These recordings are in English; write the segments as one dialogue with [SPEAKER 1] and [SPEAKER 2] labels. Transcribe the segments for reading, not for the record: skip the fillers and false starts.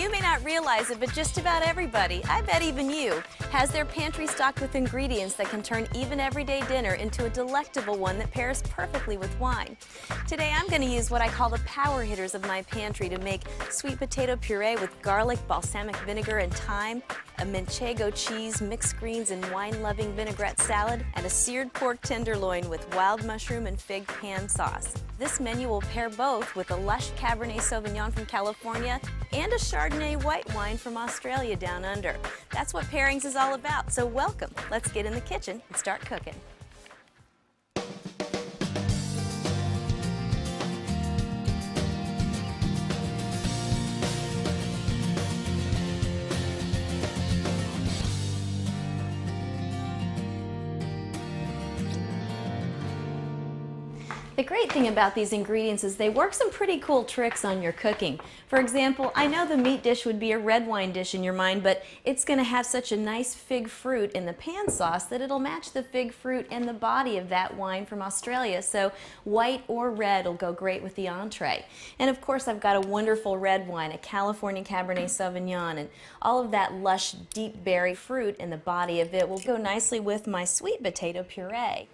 [SPEAKER 1] You may not realize it, but just about everybody, I bet even you, has their pantry stocked with ingredients that can turn even everyday dinner into a delectable one that pairs perfectly with wine. Today I'm going to use what I call the power hitters of my pantry to make sweet potato puree with garlic, balsamic vinegar, and thyme, a manchego cheese, mixed greens, and wine-loving vinaigrette salad, and a seared pork tenderloin with wild mushroom and fig pan sauce. This menu will pair both with a lush Cabernet Sauvignon from California and a Chardonnay white wine from Australia down under. That's what Pairings is all about, so welcome. Let's get in the kitchen and start cooking. The great thing about these ingredients is they work some pretty cool tricks on your cooking. For example, I know the meat dish would be a red wine dish in your mind, but it's going to have such a nice fig fruit in the pan sauce that it'll match the fig fruit and the body of that wine from Australia. So white or red will go great with the entree. And of course I've got a wonderful red wine, a California Cabernet Sauvignon, and all of that lush deep berry fruit in the body of it will go nicely with my sweet potato puree.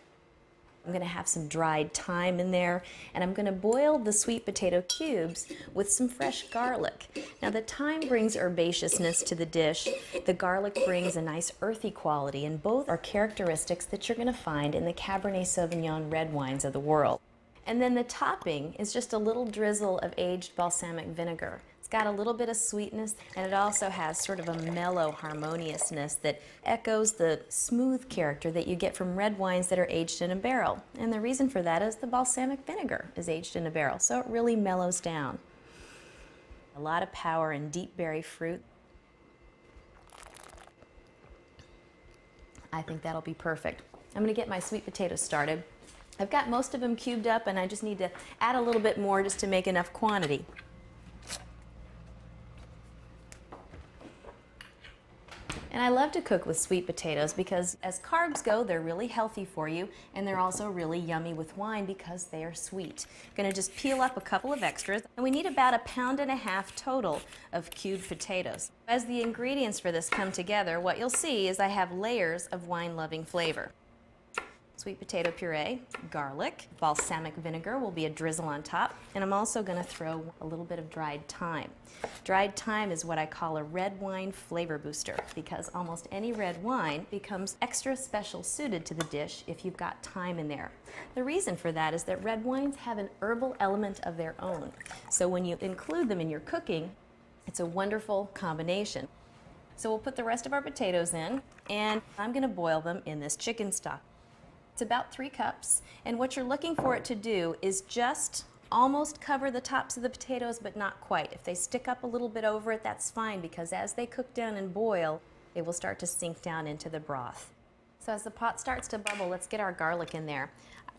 [SPEAKER 1] I'm going to have some dried thyme in there, and I'm going to boil the sweet potato cubes with some fresh garlic. Now the thyme brings herbaceousness to the dish. The garlic brings a nice earthy quality, and both are characteristics that you're going to find in the Cabernet Sauvignon red wines of the world. And then the topping is just a little drizzle of aged balsamic vinegar. It's got a little bit of sweetness, and it also has sort of a mellow harmoniousness that echoes the smooth character that you get from red wines that are aged in a barrel. And the reason for that is the balsamic vinegar is aged in a barrel, so it really mellows down. A lot of power in deep berry fruit. I think that'll be perfect. I'm going to get my sweet potatoes started. I've got most of them cubed up, and I just need to add a little bit more just to make enough quantity. And I love to cook with sweet potatoes because as carbs go, they're really healthy for you, and they're also really yummy with wine because they are sweet. I'm going to just peel up a couple of extras, and we need about 1.5 pounds total of cubed potatoes. As the ingredients for this come together, what you'll see is I have layers of wine-loving flavor. Sweet potato puree, garlic, balsamic vinegar will be a drizzle on top, and I'm also going to throw a little bit of dried thyme. Dried thyme is what I call a red wine flavor booster because almost any red wine becomes extra special suited to the dish if you've got thyme in there. The reason for that is that red wines have an herbal element of their own, so when you include them in your cooking, it's a wonderful combination. So we'll put the rest of our potatoes in, and I'm going to boil them in this chicken stock. It's about 3 cups, and what you're looking for it to do is just almost cover the tops of the potatoes, but not quite. If they stick up a little bit over it, that's fine, because as they cook down and boil, they will start to sink down into the broth. So as the pot starts to bubble, let's get our garlic in there.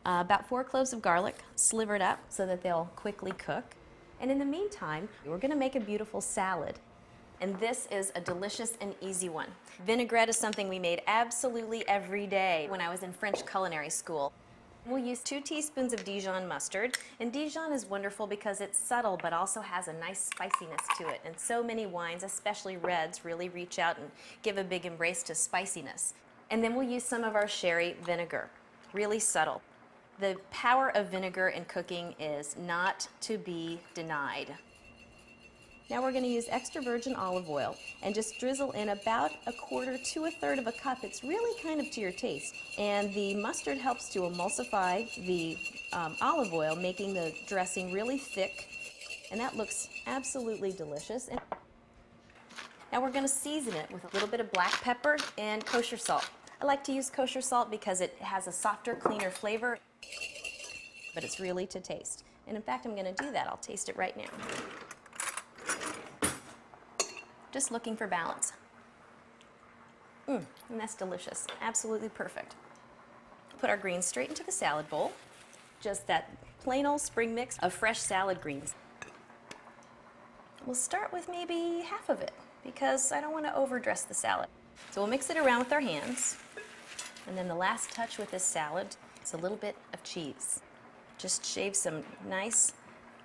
[SPEAKER 1] About 4 cloves of garlic, slivered up so that they'll quickly cook. And in the meantime, we're going to make a beautiful salad. And this is a delicious and easy one. Vinaigrette is something we made absolutely every day when I was in French culinary school. We'll use 2 teaspoons of Dijon mustard, and Dijon is wonderful because it's subtle but also has a nice spiciness to it, and so many wines, especially reds, really reach out and give a big embrace to spiciness. And then we'll use some of our sherry vinegar, really subtle. The power of vinegar in cooking is not to be denied. Now we're going to use extra virgin olive oil and just drizzle in about 1/4 to 1/3 of a cup. It's really kind of to your taste. And the mustard helps to emulsify the olive oil, making the dressing really thick. And that looks absolutely delicious. And now we're going to season it with a little bit of black pepper and kosher salt. I like to use kosher salt because it has a softer, cleaner flavor, but it's really to taste. And in fact, I'm going to do that. I'll taste it right now. Just looking for balance. And that's delicious. Absolutely perfect. Put our greens straight into the salad bowl. Just that plain old spring mix of fresh salad greens. We'll start with maybe half of it because I don't want to overdress the salad. So we'll mix it around with our hands. And then the last touch with this salad is a little bit of cheese. Just shave some nice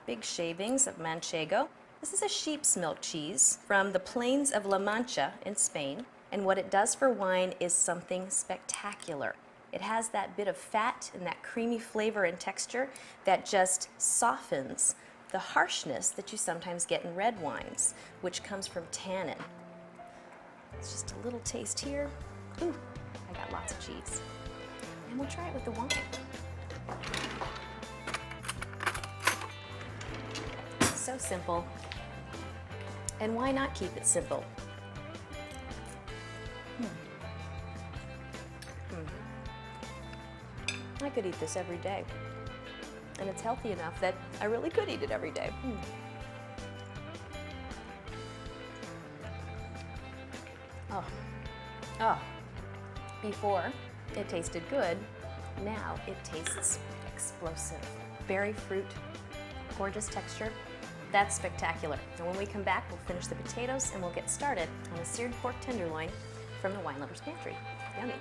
[SPEAKER 1] big shavings of manchego. This is a sheep's milk cheese from the plains of La Mancha in Spain, and what it does for wine is something spectacular. It has that bit of fat and that creamy flavor and texture that just softens the harshness that you sometimes get in red wines, which comes from tannin. It's just a little taste here. Ooh, I got lots of cheese. And we'll try it with the wine. So simple. And why not keep it simple? I could eat this every day. And it's healthy enough that I really could eat it every day. Oh. Oh. Before, it tasted good. Now it tastes explosive. Berry fruit, gorgeous texture. That's spectacular. And when we come back, we'll finish the potatoes and we'll get started on a seared pork tenderloin from the Wine Lover's Pantry. Yummy.